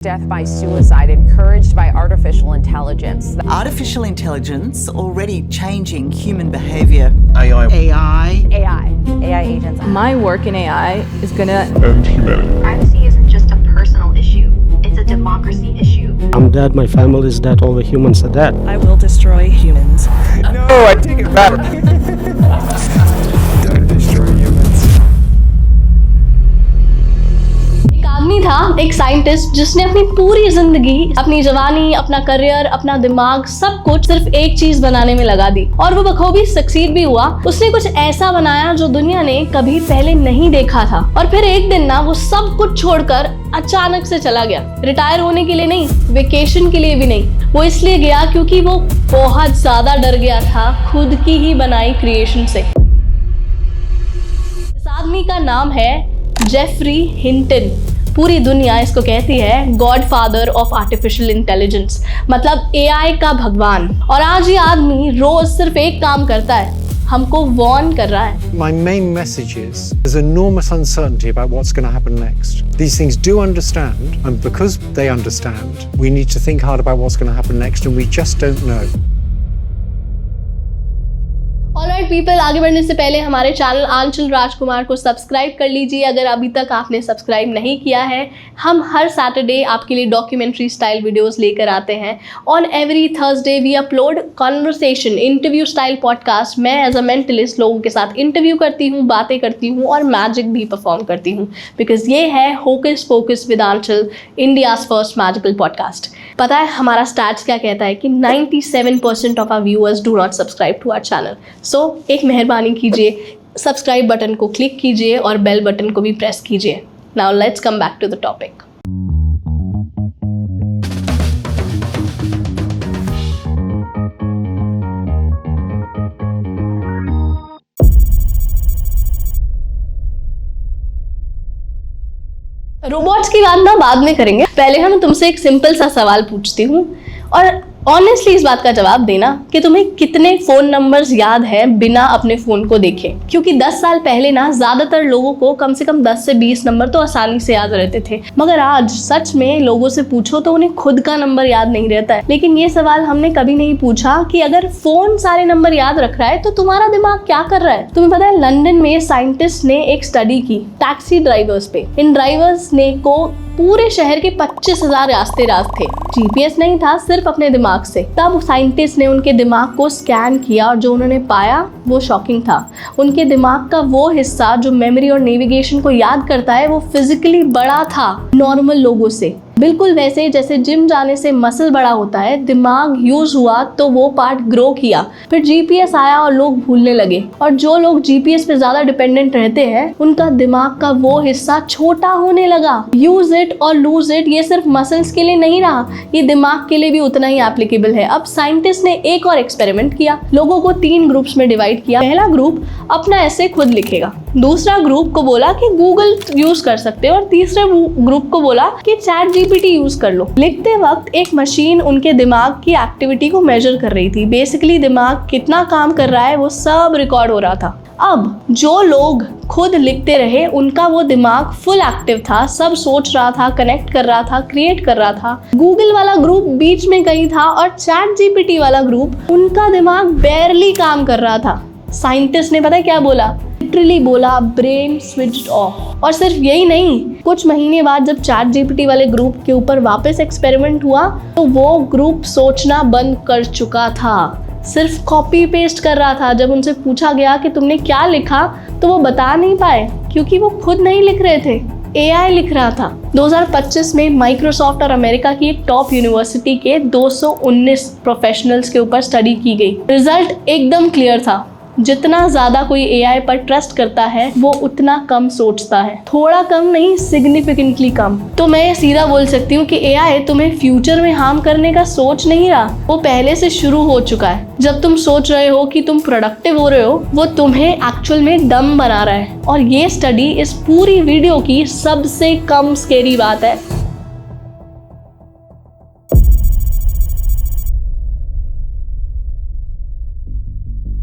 Death by suicide encouraged by artificial intelligence. Artificial intelligence already changing human behavior. AI agents. My work in AI is gonna and humanity. Privacy isn't just a personal issue, it's a democracy issue. I'm dead, my family is dead, all the humans are dead. I will destroy humans. No, I take it back. Don't destroy humans. एक आदमी था, एक scientist, जिसने अपनी पूरी जिंदगी, अपनी जवानी, अपना करियर, अपना दिमाग, सब कुछ सिर्फ एक चीज बनाने में लगा दी और वो बखूबी सक्सीड भी हुआ। उसने कुछ ऐसा बनाया जो दुनिया ने कभी पहले नहीं देखा था और फिर एक दिन ना वो सब कुछ छोड़कर अचानक से चला गया। रिटायर होने के लिए नहीं, वेकेशन के लिए भी नहीं, वो इसलिए गया क्योंकि वो बहुत ज्यादा डर गया था खुद की ही बनाई क्रिएशन से। इस आदमी का नाम है जेफरी हिंटन। पूरी दुनिया इसको कहती है God father of artificial intelligence, मतलब एआई का भगवान। और आज ये आदमी रोज सिर्फ एक काम करता है, हमको वार्न कर रहा है। My main message is there's enormous uncertainty about what's going to happen next. These things do understand, and because they understand, we need to think hard about what's going to happen next, and we just don't know. Alright people, आगे बढ़ने से पहले हमारे channel आंचल राजकुमार को subscribe कर लीजिए अगर अभी तक आपने सब्सक्राइब नहीं किया है। हम हर सैटरडे आपके लिए डॉक्यूमेंट्री स्टाइल वीडियोस लेकर आते हैं। On every Thursday we upload conversation interview style podcast. मैं एज अ मेंटलिस्ट लोगों के साथ इंटरव्यू करती हूँ, बातें करती हूँ और मैजिक भी परफॉर्म करती हूँ, बिकॉज ये है hocus pocus with Aanchal, India's first magical podcast. पता है हमारा स्टैट्स क्या कहता है कि 97% of our viewers do not subscribe to our channel. So एक मेहरबानी कीजिए, सब्सक्राइब बटन को क्लिक कीजिए और बेल बटन को भी प्रेस कीजिए। Now let's come back to the topic. Robots की बात ना बाद में करेंगे, पहले हम तुमसे एक सिंपल सा सवाल पूछती हूँ और ऑनेस्टली इस बात का जवाब देना कि तुम्हें कितने फ़ोन नंबर्स याद है बिना अपने फ़ोन को देखे। क्योंकि 10 साल पहले ना ज़्यादातर लोगों को कम से कम 10 से 20 नंबर तो आसानी से याद रहते थे, मगर आज सच में लोगों से पूछो तो उन्हें खुद का नंबर याद नहीं रहता है। लेकिन ये सवाल हमने कभी नहीं पूछा कि अगर फ़ोन सारे नंबर याद रख रहा है तो तुम्हारा दिमाग क्या कर रहा है। तुम्हें पता है लंदन में साइंटिस्ट ने एक स्टडी की टैक्सी ड्राइवर्स पे। इन ड्राइवर्स ने को पूरे शहर के 25,000 रास्ते थे, जीपीएस नहीं था, सिर्फ अपने दिमाग से। तब साइंटिस्ट ने उनके दिमाग को स्कैन किया और जो उन्होंने पाया वो शॉकिंग था। उनके दिमाग का वो हिस्सा जो मेमोरी और नेविगेशन को याद करता है वो फिजिकली बड़ा था नॉर्मल लोगों से। बिल्कुल वैसे जैसे जिम जाने से मसल बड़ा होता है, दिमाग यूज हुआ तो वो पार्ट ग्रो किया, फिर जीपीएस आया और लोग भूलने लगे। और जो लोग जीपीएस पे ज्यादा डिपेंडेंट रहते हैं उनका दिमाग का वो हिस्सा छोटा होने लगा। यूज इट और लूज इट ये सिर्फ मसल्स के लिए नहीं रहा, ये दिमाग के लिए भी उतना ही एप्लीकेबल है। अब साइंटिस्ट ने एक और एक्सपेरिमेंट किया, लोगों को 3 ग्रुप्स में डिवाइड किया। पहला ग्रुप अपना ऐसे खुद लिखेगा, दूसरा ग्रुप को बोला कि गूगल यूज कर सकते हो और तीसरे ग्रुप को बोला कि चैट जीपीटी यूज कर लो। लिखते वक्त एक मशीन उनके दिमाग की एक्टिविटी को मेजर कर रही थी। बेसिकली दिमाग कितना काम कर रहा है वो सब रिकॉर्ड हो रहा था। अब जो लोग खुद लिखते रहे उनका वो दिमाग फुल एक्टिव था, सब सोच रहा था, कनेक्ट कर रहा था, क्रिएट कर रहा था। गूगल वाला ग्रुप बीच में कहीं था और चैट जीपीटी वाला ग्रुप उनका दिमाग बेयरली काम कर रहा था। साइंटिस्ट ने पता है क्या बोला? लिटरली बोला ब्रेन स्विच्ड ऑफ। और सिर्फ यही नहीं, कुछ महीने बाद जब चैट जीपीटी वाले ग्रुप के ऊपर वापस एक्सपेरिमेंट हुआ तो वो ग्रुप सोचना बंद कर चुका था, सिर्फ कॉपी पेस्ट कर रहा था। जब उनसे पूछा गया कि तुमने क्या लिखा तो वो बता नहीं पाए क्योंकि वो खुद नहीं लिख रहे थे, एआई लिख रहा था। 2025 में माइक्रोसॉफ्ट और अमेरिका की एक टॉप यूनिवर्सिटी के 219 प्रोफेशनल्स के ऊपर स्टडी की गई। रिजल्ट एकदम क्लियर था, जितना ज़्यादा कोई एआई पर ट्रस्ट करता है वो उतना कम सोचता है। थोड़ा कम नहीं, सिग्निफिकेंटली कम। तो मैं सीधा बोल सकती हूँ कि एआई तुम्हें फ्यूचर में हार्म करने का सोच नहीं रहा, वो पहले से शुरू हो चुका है। जब तुम सोच रहे हो कि तुम प्रोडक्टिव हो रहे हो वो तुम्हें एक्चुअल में डम बना रहा है। और ये स्टडी इस पूरी वीडियो की सबसे कम स्केरी बात है।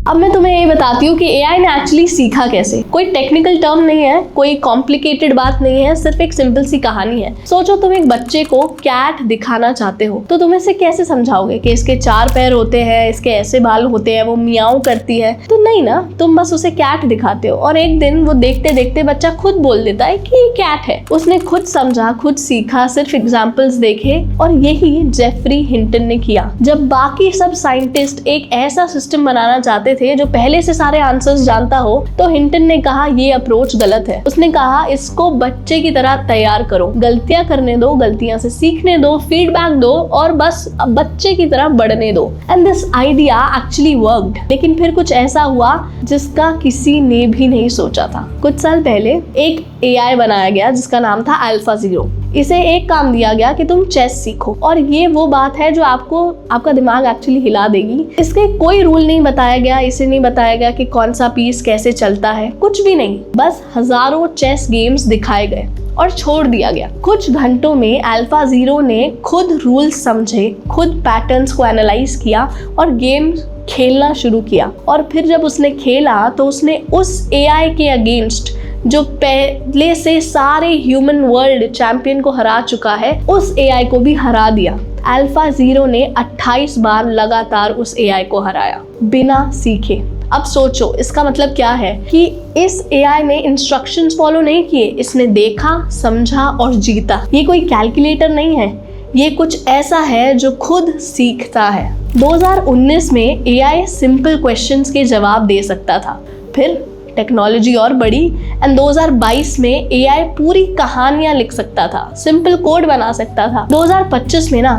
अब मैं तुम्हें ये बताती हूँ कि एआई ने एक्चुअली सीखा कैसे। कोई टेक्निकल टर्म नहीं है, कोई कॉम्प्लिकेटेड बात नहीं है, सिर्फ एक सिंपल सी कहानी है। सोचो तुम एक बच्चे को कैट दिखाना चाहते हो, तो तुम इसे कैसे समझाओगे कि इसके 4 पैर होते हैं, इसके ऐसे बाल होते हैं, वो मियाऊ करती है? तो नहीं ना, तुम बस उसे कैट दिखाते हो और एक दिन वो देखते देखते बच्चा खुद बोल देता है कि ये कैट है। उसने खुद समझा, खुद सीखा, सिर्फ एग्जाम्पल्स देखे। और यही जेफरी हिंटन ने किया। जब बाकी सब साइंटिस्ट एक ऐसा सिस्टम बनाना चाहते थे जो पहले से सारे आंसर्स जानता हो, तो हिंटन ने कहा ये अप्रोच गलत है। उसने कहा इसको बच्चे की तरह तैयार करो, गलतियां करने दो, गलतियां से सीखने दो, फीडबैक दो और बस बच्चे की तरह बढ़ने दो। And this idea actually worked. लेकिन फिर कुछ ऐसा हुआ जिसका किसी ने भी नहीं सोचा था। कुछ साल पहले एक एआई बनाया गया जिसका नाम था AlphaZero। इसे एक काम दिया गया कि तुम चेस सीखो, और ये वो बात है जो आपका दिमाग एक्चुअली हिला देगी। इसके कोई रूल नहीं बताया गया, इसे नहीं बताया गया कि कौन सा पीस कैसे चलता है, कुछ भी नहीं। बस हजारों चेस गेम्स दिखाए गए और छोड़ दिया गया। कुछ घंटों में AlphaZero ने खुद रूल्स समझे, खुद पैटर्न्स को एनालाइज किया और गेम खेलना शुरू किया। और फिर जब उसने खेला तो उसने उस एआई के अगेंस्ट जो पहले से सारे ह्यूमन वर्ल्ड चैंपियन को हरा चुका है, उस एआई को भी हरा दिया। AlphaZero ने 28 बार लगातार उस एआई को हराया बिना सीखे। अब सोचो इसका मतलब क्या है कि इस एआई ने इंस्ट्रक्शंस फॉलो नहीं किए, इसने देखा, समझा और जीता। ये कोई कैलकुलेटर नहीं है, ये कुछ ऐसा है जो खुद सीखता है। 2019 में एआई सिंपल क्वेश्चंस के जवाब दे सकता था, फिर टेक्नोलॉजी और बढ़ी एंड 2022 में एआई पूरी कहानियां लिख सकता था, सिंपल कोड बना सकता था। 2025 में ना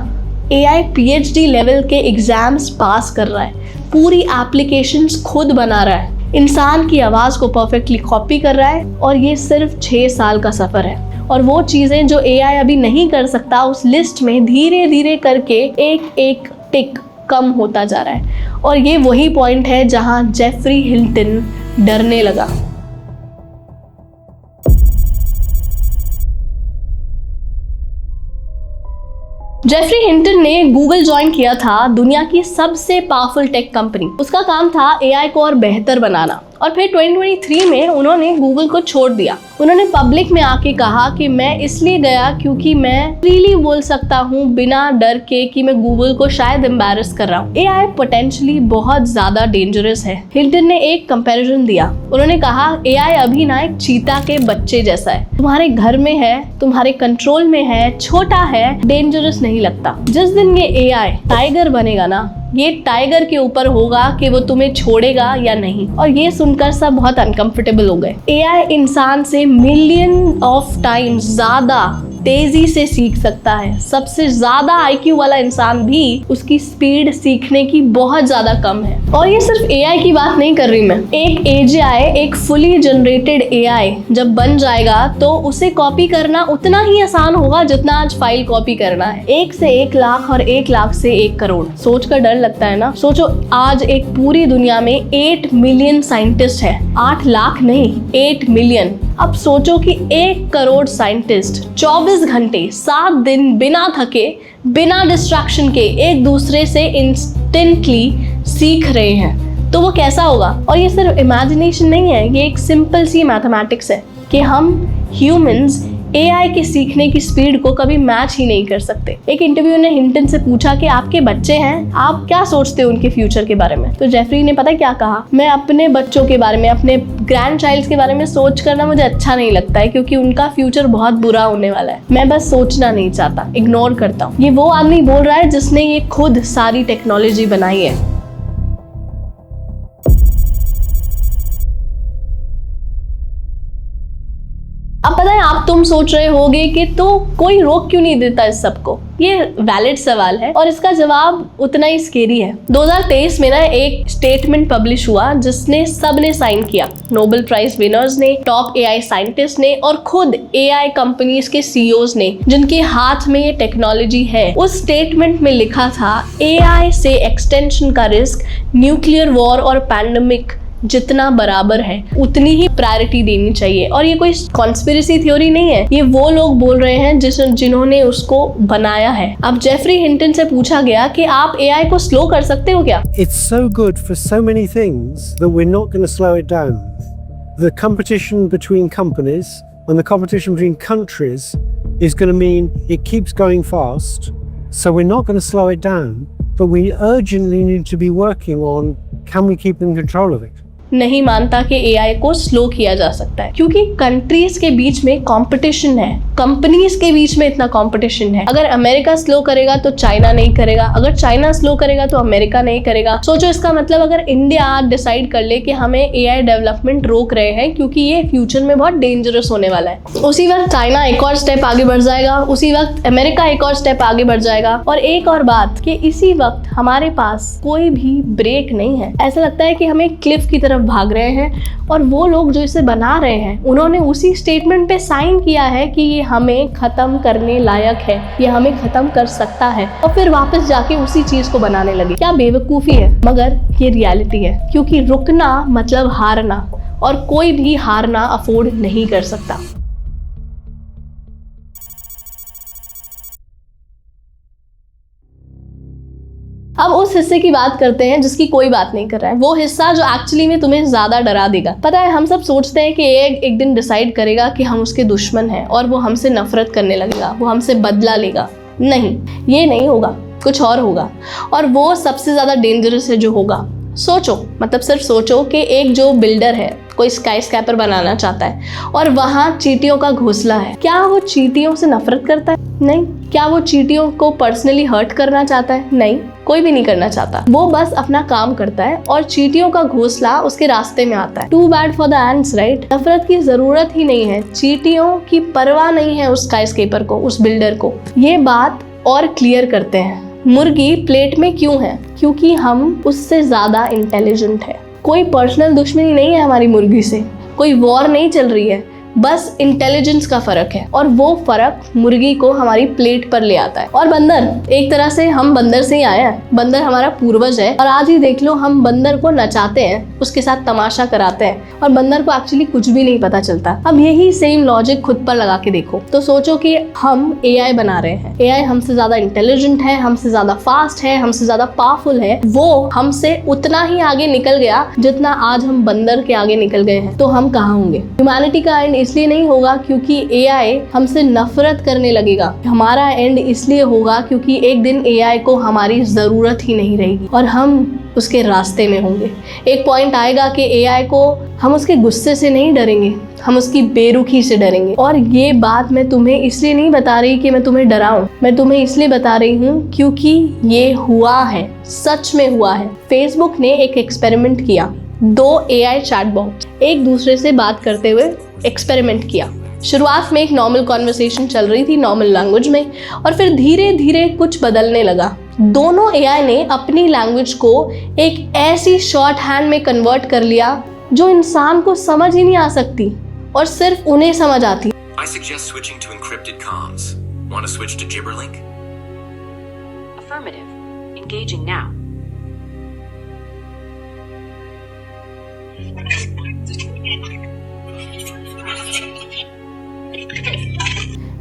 एआई PhD लेवल के एग्जाम्स पास कर रहा है, पूरी एप्लीकेशंस खुद बना रहा है, इंसान की आवाज़ को परफेक्टली कॉपी कर रहा है। और ये सिर्फ 6 साल का सफ़र है। और वो चीज़ें जो एआई अभी नहीं कर सकता, उस लिस्ट में धीरे धीरे करके एक एक टिक कम होता जा रहा है। और ये वही पॉइंट है जहाँ जेफरी हिंटन डरने लगा। जेफरी हिंटन ने गूगल ज्वाइन किया था, दुनिया की सबसे पावरफुल टेक कंपनी। उसका काम था एआई को और बेहतर बनाना। और फिर 2023 में उन्होंने गूगल को छोड़ दिया। उन्होंने पब्लिक में आके कहा कि मैं इसलिए गया क्योंकि मैं फ्रीली बोल सकता हूँ बिना डर के कि मैं गूगल को शायद एम्बैरस कर रहा हूँ। एआई पोटेंशियली बहुत ज्यादा डेंजरस है। हिंटन ने एक कंपैरिजन दिया। उन्होंने कहा एआई अभी ना एक चीता के बच्चे जैसा है, तुम्हारे घर में है, तुम्हारे कंट्रोल में है, छोटा है, डेंजरस नहीं लगता। जिस दिन ये एआई टाइगर बनेगा ना, ये टाइगर के ऊपर होगा कि वो तुम्हें छोड़ेगा या नहीं। और ये सुनकर सब बहुत अनकंफर्टेबल हो गए। एआई इंसान से मिलियन ऑफ टाइम्स ज्यादा तेजी से सीख सकता है। सबसे ज्यादा आईक्यू वाला इंसान भी उसकी स्पीड सीखने की बहुत ज्यादा कम है। और ये सिर्फ एआई की बात नहीं कर रही मैं। एक एआई, एक फुली जनरेटेड एआई जब बन जाएगा तो उसे कॉपी करना उतना ही आसान होगा जितना आज फाइल कॉपी करना है। 1 से 1 लाख और 1 लाख से 1 करोड़। सोच कर डर लगता है ना। सोचो आज एक पूरी दुनिया में 8 मिलियन साइंटिस्ट है। 8 लाख नहीं, 8 मिलियन। अब सोचो कि 1 करोड़ साइंटिस्ट 24 घंटे 7 दिन बिना थके, बिना डिस्ट्रैक्शन के एक दूसरे से इंस्टेंटली सीख रहे हैं, तो वो कैसा होगा। और ये सिर्फ इमेजिनेशन नहीं है, ये एक सिंपल सी मैथमेटिक्स है कि हम ह्यूमंस एआई के सीखने की स्पीड को कभी मैच ही नहीं कर सकते। एक इंटरव्यू ने हिंटन से पूछा कि आपके बच्चे हैं, आप क्या सोचते हो उनके फ्यूचर के बारे में। तो जेफरी ने पता क्या कहा, मैं अपने बच्चों के बारे में, अपने ग्रैंड चाइल्ड्स के बारे में सोच करना मुझे अच्छा नहीं लगता है, क्योंकि उनका फ्यूचर बहुत बुरा होने वाला है। मैं बस सोचना नहीं चाहता, इग्नोर करता हूँ। ये वो आदमी बोल रहा है जिसने ये खुद सारी टेक्नोलॉजी बनाई है। अब पता है आप तुम सोच रहे होगे कि तो कोई रोक क्यों नहीं देता इस सबको। ये वैलिड सवाल है और इसका जवाब उतना ही स्केरी है। 2023 में ना एक स्टेटमेंट पब्लिश हुआ जिसने सबने साइन किया। नोबेल प्राइज विनर्स ने, टॉप एआई साइंटिस्ट ने और खुद एआई कंपनीज के सीईओज ने, जिनके हाथ में ये टेक्नोलॉजी है। उस स्टेटमेंट में लिखा था एआई से एक्सटेंशन का रिस्क न्यूक्लियर वॉर और पैंडेमिक जितना बराबर है उतनी ही प्रायोरिटी देनी चाहिए। और ये कोई कॉन्स्पिरेसी थ्योरी नहीं है, ये वो लोग बोल रहे हैं जिन्होंने उसको बनाया है। अब जेफरी हिंटन से पूछा गया कि आप एआई को स्लो कर सकते हो क्या? It's so good for so many things that we're not going to slow it down. The competition between companies and the competition between countries is going to mean it keeps going fast. So we're not going to slow it down, but we urgently need to be working on, can we keep in control of it? नहीं मानता कि AI को slow किया जा सकता है, क्योंकि countries के बीच में कंपटीशन है, कंपनीज के बीच में इतना कंपटीशन है। अगर अमेरिका स्लो करेगा तो चाइना नहीं करेगा, अगर चाइना स्लो करेगा तो अमेरिका नहीं करेगा। सोचो, इसका मतलब अगर इंडिया आज डिसाइड कर ले कि हमें एआई डेवलपमेंट रोक रहे हैं क्योंकि ये फ्यूचर में बहुत डेंजरस होने वाला है, उसी वक्त चाइना एक और स्टेप आगे बढ़ जाएगा, उसी वक्त अमेरिका एक और स्टेप आगे बढ़ जाएगा। और एक और बात कि इसी वक्त हमारे पास कोई भी ब्रेक नहीं है। ऐसा लगता है कि हमें क्लिफ की तरफ भाग रहे हैं, और वो लोग जो इसे बना रहे हैं उन्होंने उसी स्टेटमेंट पे साइन किया है कि ये हमें खत्म करने लायक है, ये हमें खत्म कर सकता है, और फिर वापस जाके उसी चीज को बनाने लगे। क्या बेवकूफी है, मगर ये रियलिटी है, क्योंकि रुकना मतलब हारना, और कोई भी हारना अफोर्ड नहीं कर सकता। अब उस हिस्से की बात करते हैं जिसकी कोई बात नहीं कर रहा है, वो हिस्सा जो एक्चुअली में तुम्हें ज्यादा डरा देगा। पता है, हम सब सोचते हैं कि एक दिन डिसाइड करेगा कि हम उसके दुश्मन हैं और वो हमसे नफरत करने लगेगा, वो हमसे बदला लेगा। नहीं, ये नहीं होगा, कुछ और होगा, और वो सबसे ज्यादा डेंजरस है जो होगा। सोचो, मतलब सिर्फ सोचो कि एक जो बिल्डर है, कोई स्काई स्क्रैपर बनाना चाहता है और वहाँ चींटियों का घोंसला है, क्या वो चींटियों से नफरत करता है? नहीं। क्या वो चींटियों को पर्सनली हर्ट करना चाहता है? नहीं, कोई भी नहीं करना चाहता। वो बस अपना काम करता है और चींटियों का घोंसला उसके रास्ते में आता है। Too bad for the ants, right? नफरत की जरूरत ही नहीं है, चींटियों की परवाह नहीं है उस स्काई स्क्रैपर को, उस बिल्डर को। ये बात और क्लियर करते हैं, मुर्गी प्लेट में क्यों है? क्योंकि हम उससे ज्यादा इंटेलिजेंट है। कोई पर्सनल दुश्मनी नहीं है हमारी मुर्गी से, कोई वॉर नहीं चल रही है, बस इंटेलिजेंस का फर्क है, और वो फर्क मुर्गी को हमारी प्लेट पर ले आता है। और बंदर, एक तरह से हम बंदर से ही आए हैं, बंदर हमारा पूर्वज है, और आज ही देख लो, हम बंदर को नचाते हैं, उसके साथ तमाशा कराते हैं, और बंदर को एक्चुअली कुछ भी नहीं पता चलता। अब यही सेम लॉजिक खुद पर लगा के देखो, तो सोचो कि हम एआई बना रहे हैं, एआई हमसे ज्यादा इंटेलिजेंट है, हमसे ज्यादा फास्ट है, हमसे ज्यादा पावरफुल है, वो हमसे उतना ही आगे निकल गया जितना आज हम बंदर के आगे निकल गए हैं, तो हम कहाँ होंगे? ह्यूमैनिटी का एंड इसलिए नहीं होगा क्योंकि एआई हमसे नफरत करने लगेगा, हमारा एंड इसलिए होगा क्योंकि एक दिन एआई को हमारी जरूरत ही नहीं रहेगी और हम उसके रास्ते में होंगे। एक पॉइंट आएगा कि एआई को हम उसके गुस्से से नहीं डरेंगे, हम उसकी बेरुखी से डरेंगे। और ये बात मैं तुम्हें इसलिए नहीं बता रही कि मैं तुम्हें डराऊं, मैं तुम्हें इसलिए बता रही हूँ क्योंकि ये हुआ है, सच में हुआ है। फेसबुक ने एक एक्सपेरिमेंट किया, 2 एआई चैटबॉट एक दूसरे से बात करते हुए एक्सपेरिमेंट किया। शुरुआत में एक नॉर्मल कॉन्वर्सेशन चल रही थी, नॉर्मल लैंग्वेज में, और फिर धीरे धीरे कुछ बदलने लगा। दोनों एआई ने अपनी लैंग्वेज को एक ऐसी शॉर्ट हैंड में कन्वर्ट कर लिया जो इंसान को समझ ही नहीं आ सकती और सिर्फ उन्हें समझ आती। I suggest switching to encrypted comms. Want to switch to Gibberlink? Affirmative. Engaging now.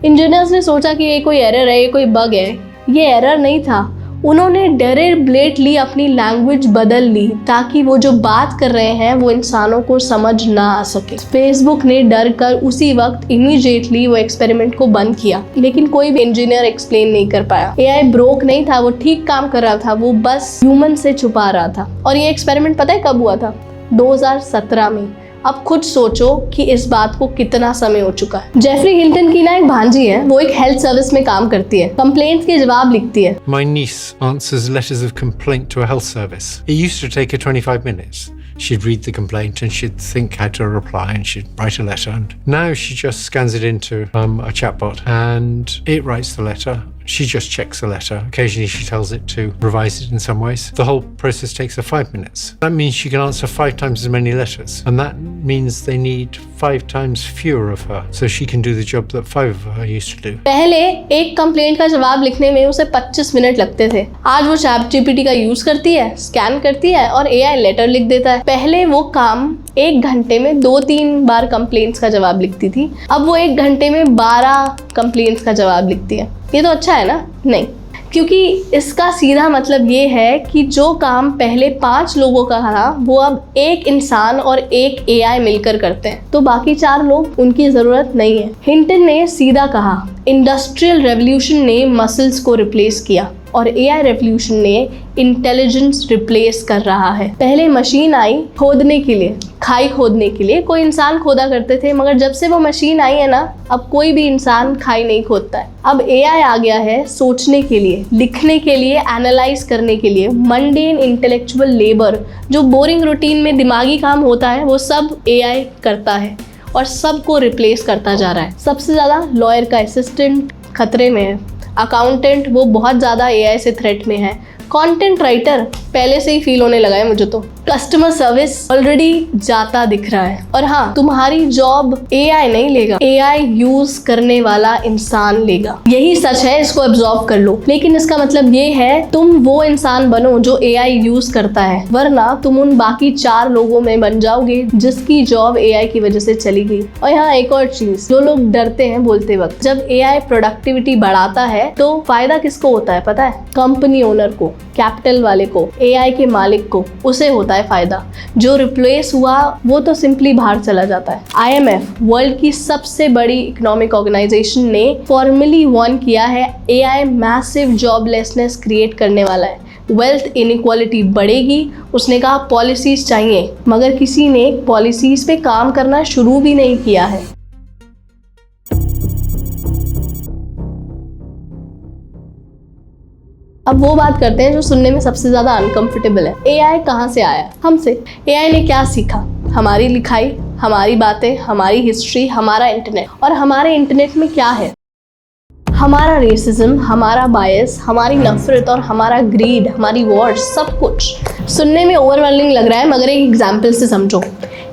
Engineers ने सोचा कि ये कोई एरर है, ये कोई बग है। ये एरर नहीं था, उन्होंने डेलिबरेटली अपनी लैंग्वेज बदल ली ताकि वो जो बात कर रहे हैं वो इंसानों को समझ ना आ सके। फेसबुक ने डर कर उसी वक्त इमीडिएटली वो एक्सपेरिमेंट को बंद किया, लेकिन कोई भी इंजीनियर एक्सप्लेन नहीं कर पाया। एआई ब्रोक नहीं था, वो ठीक काम कर रहा था, वो बस ह्यूमन से छुपा रहा था। और ये एक्सपेरिमेंट पता है कब हुआ था? 2017 में। अब खुद सोचो कि इस बात को कितना समय हो चुका है। जेफरी हिंटन की ना एक भांजी है, वो एक हेल्थ सर्विस में काम करती है, कंप्लेंट्स के जवाब लिखती है। My niece answers letters of complaint to a health service. It used to take her 25 minutes. She'd read the complaint and she'd think how to reply and she'd write a letter. And now she just scans it into a chatbot and it writes the letter. she just checks the letter. Occasionally she tells it to revise it in some ways. The whole process takes her 5 minutes. That means she can answer 5 times as many letters. And that means they need 5 times fewer of her. So she can do the job that 5 of her used to do. पहले एक complaint का जवाब लिखने में उसे 25 minute लगते थे। आज वो ChatGPT का यूज करती है, स्कैन करती है और AI लेटर लिख देता है। पहले वो काम 1 घंटे में 2-3 बार कंप्लेंट्स का जवाब लिखती थी, अब वो 1 घंटे में 12 कंप्लेंट्स का जवाब लिखती है। ये तो अच्छा है ना? नहीं, क्योंकि इसका सीधा मतलब ये है कि जो काम पहले 5 लोगों का था वो अब एक इंसान और एक AI मिलकर करते हैं, तो बाकी 4 लोग उनकी ज़रूरत नहीं है। हिंटन ने सीधा कहा, इंडस्ट्रियल रेवोल्यूशन ने मसल्स को रिप्लेस किया और AI रेवोल्यूशन ने इंटेलिजेंस रिप्लेस कर रहा है। पहले मशीन आई खोदने के लिए, खाई खोदने के लिए कोई इंसान खोदा करते थे, मगर जब से वो मशीन आई है ना, अब कोई भी इंसान खाई नहीं खोदता है। अब AI आ गया है सोचने के लिए, लिखने के लिए, एनालाइज करने के लिए। मंडेन इंटेलेक्चुअल लेबर, जो बोरिंग रूटीन में दिमागी काम होता है, वो सब AI करता है और सबको रिप्लेस करता जा रहा है। सबसे ज़्यादा लॉयर का असिस्टेंट खतरे में है, अकाउंटेंट वो बहुत ज़्यादा AI से थ्रेट में है, कंटेंट राइटर पहले से ही फील होने लगा है मुझे तो, कस्टमर सर्विस ऑलरेडी जाता दिख रहा है। और हाँ, तुम्हारी जॉब AI नहीं लेगा, AI यूज करने वाला इंसान लेगा। यही सच है, इसको एब्जॉर्व कर लो। लेकिन इसका मतलब ये है तुम वो इंसान बनो जो AI यूज करता है, वरना तुम उन बाकी 4 लोगों में बन जाओगे जिसकी जॉब AI की वजह से चली गई। और यहाँ एक और चीज, जो लोग डरते हैं बोलते वक्त, जब AI प्रोडक्टिविटी बढ़ाता है तो फायदा किसको होता है पता है? कंपनी ओनर को, कैपिटल वाले को, AI के मालिक को, उसे होता है फायदा। जो रिप्लेस हुआ वो तो सिंपली बाहर चला जाता है। IMF वर्ल्ड की सबसे बड़ी इकोनॉमिक ऑर्गेनाइजेशन ने फॉर्मली वार्न किया है, AI मैसिव जॉबलेसनेस क्रिएट करने वाला है, वेल्थ इनइक्वालिटी बढ़ेगी। उसने कहा पॉलिसीज चाहिए, मगर किसी ने पॉलिसीज पे काम करना शुरू भी नहीं किया है। अब वो बात करते हैं जो सुनने में सबसे ज़्यादा अनकंफर्टेबल है। AI कहाँ से आया? हमसे। AI ने क्या सीखा? हमारी लिखाई, हमारी बातें, हमारी हिस्ट्री, हमारा इंटरनेट। और हमारे इंटरनेट में क्या है? हमारा रेसिज्म, हमारा बायस, हमारी नफरत और हमारा ग्रीड, हमारी वॉर्स, सब कुछ। सुनने में ओवरवेलमिंग लग रहा है, मगर एक एग्जाम्पल से समझो।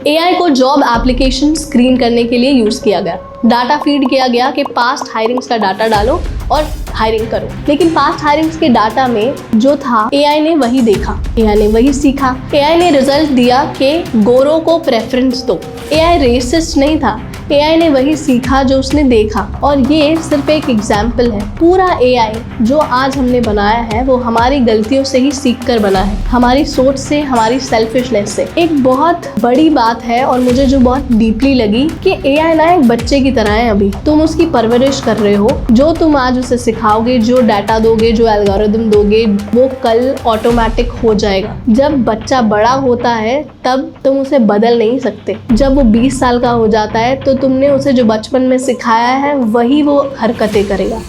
AI को जॉब एप्लीकेशन स्क्रीन करने के लिए यूज़ किया गया। डाटा फीड किया गया कि पास्ट हायरिंग्स का डाटा डालो और हायरिंग करो। लेकिन पास्ट हायरिंग्स के डाटा में जो था, AI ने वही देखा, AI ने वही सीखा। AI ने रिजल्ट दिया कि गोरों को प्रेफरेंस दो। AI रेसिस्ट नहीं था, AI ने वही सीखा जो उसने देखा। और ये सिर्फ एक एग्जाम्पल है। पूरा AI जो आज हमने बनाया है वो हमारी गलतियों से ही सीख कर बना है, हमारी सोच से, हमारी सेल्फिशनेस से। एक बहुत बड़ी बात है और मुझे जो बहुत डीपली लगी कि AI ना एक बच्चे की तरह है। अभी तुम उसकी परवरिश कर रहे हो, जो तुम आज उसे सिखाओगे, जो डाटा दोगे, जो एल्गोरिदम दोगे, वो कल ऑटोमेटिक हो जाएगा। जब बच्चा बड़ा होता है तब तुम उसे बदल नहीं सकते। जब वो 20 साल का हो जाता है तो तुमने उसे जो बचपन में सिखाया है वही वो हरकतें करेगा।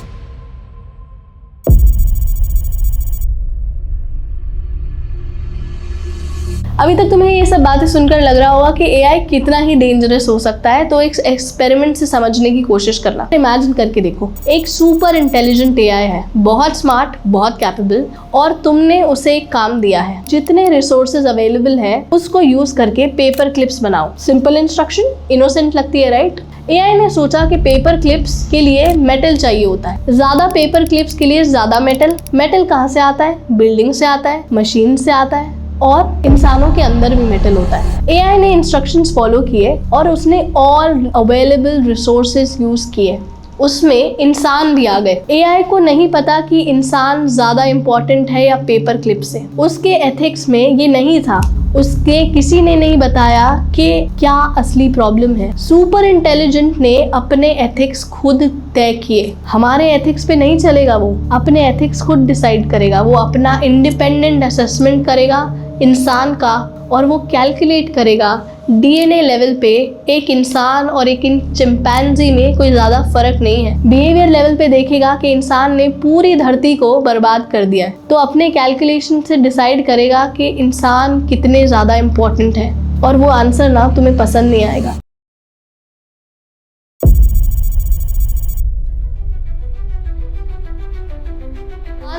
अभी तक तुम्हें ये सब बातें सुनकर लग रहा होगा कि AI कितना ही डेंजरस हो सकता है, तो एक एक्सपेरिमेंट से समझने की कोशिश करना। इमेजिन करके देखो, एक सुपर इंटेलिजेंट AI है, बहुत स्मार्ट, बहुत कैपेबल, और तुमने उसे एक काम दिया है, जितने रिसोर्सेज अवेलेबल हैं उसको यूज करके पेपर क्लिप्स बनाओ। सिंपल इंस्ट्रक्शन, इनोसेंट लगती है राइट? AI ने सोचा कि पेपर क्लिप्स के लिए मेटल चाहिए होता है, ज्यादा पेपर क्लिप्स के लिए ज्यादा मेटल। मेटल कहाँ से आता है? बिल्डिंग से आता है, मशीन से आता है, और इंसानों के अंदर भी मेटल होता है। AI ने इंस्ट्रक्शंस फॉलो किए और उसने ऑल अवेलेबल रिसोर्सेज यूज किए, उसमें इंसान भी आ गए। AI को नहीं पता कि इंसान ज्यादा इम्पोर्टेंट है या पेपर क्लिप से। उसके एथिक्स में ये नहीं था, उसके किसी ने नहीं बताया कि क्या असली प्रॉब्लम है। सुपर इंटेलिजेंट ने अपने एथिक्स खुद तय किए। हमारे एथिक्स पे नहीं चलेगा, वो अपने एथिक्स खुद डिसाइड करेगा। वो अपना इंडिपेंडेंट असेसमेंट करेगा इंसान का, और वो कैलकुलेट करेगा DNA लेवल पे एक इंसान और एक चिंपैंजी में कोई ज़्यादा फर्क नहीं है। बिहेवियर लेवल पे देखेगा कि इंसान ने पूरी धरती को बर्बाद कर दिया है, तो अपने कैलकुलेशन से डिसाइड करेगा कि इंसान कितने ज़्यादा इम्पोर्टेंट है, और वो आंसर ना तुम्हें पसंद नहीं आएगा।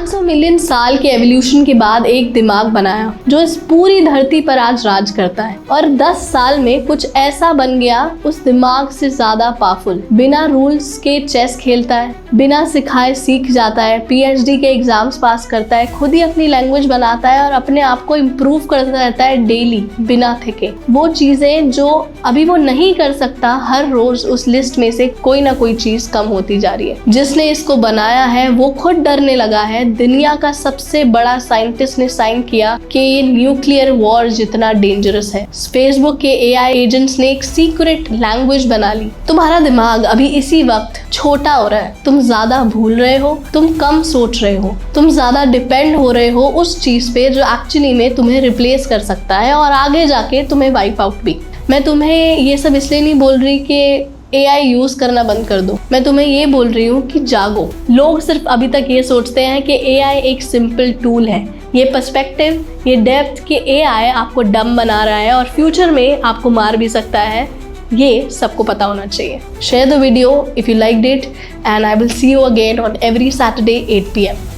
500 मिलियन साल के एवोल्यूशन के बाद एक दिमाग बनाया जो इस पूरी धरती पर आज राज करता है, और 10 साल में कुछ ऐसा बन गया उस दिमाग से ज्यादा पावरफुल। बिना रूल्स के चेस खेलता है, बिना सिखाए सीख जाता है, PhD के एग्जाम्स पास करता है, खुद ही अपनी लैंग्वेज बनाता है और अपने आप को इम्प्रूव करता रहता है डेली बिना थके। वो चीजें जो अभी वो नहीं कर सकता, हर रोज उस लिस्ट में से कोई ना कोई चीज कम होती जा रही है। जिसने इसको बनाया है वो खुद डरने लगा है। दुनिया का सबसे बड़ा साइंटिस्ट ने साइन किया कि ये न्यूक्लियर वॉर जितना डेंजरस है। फेसबुक के AI एजेंट्स ने एक सीक्रेट लैंग्वेज बना ली। तुम्हारा दिमाग अभी इसी वक्त छोटा हो रहा है, तुम ज्यादा भूल रहे हो, तुम कम सोच रहे हो, तुम ज्यादा डिपेंड हो रहे हो उस चीज पे जो एक्चुअली में तुम्हें रिप्लेस कर सकता है और आगे जाके तुम्हें वाइप आउट भी। मैं तुम्हें ये सब इसलिए नहीं बोल रही कि AI यूज करना बंद कर दो, मैं तुम्हें ये बोल रही हूँ कि जागो। लोग सिर्फ अभी तक ये सोचते हैं कि AI एक सिंपल टूल है। ये पर्सपेक्टिव, ये डेप्थ कि AI आपको डम बना रहा है और फ्यूचर में आपको मार भी सकता है, ये सबको पता होना चाहिए। Share the video if you liked it and I will see you again on every Saturday 8 PM.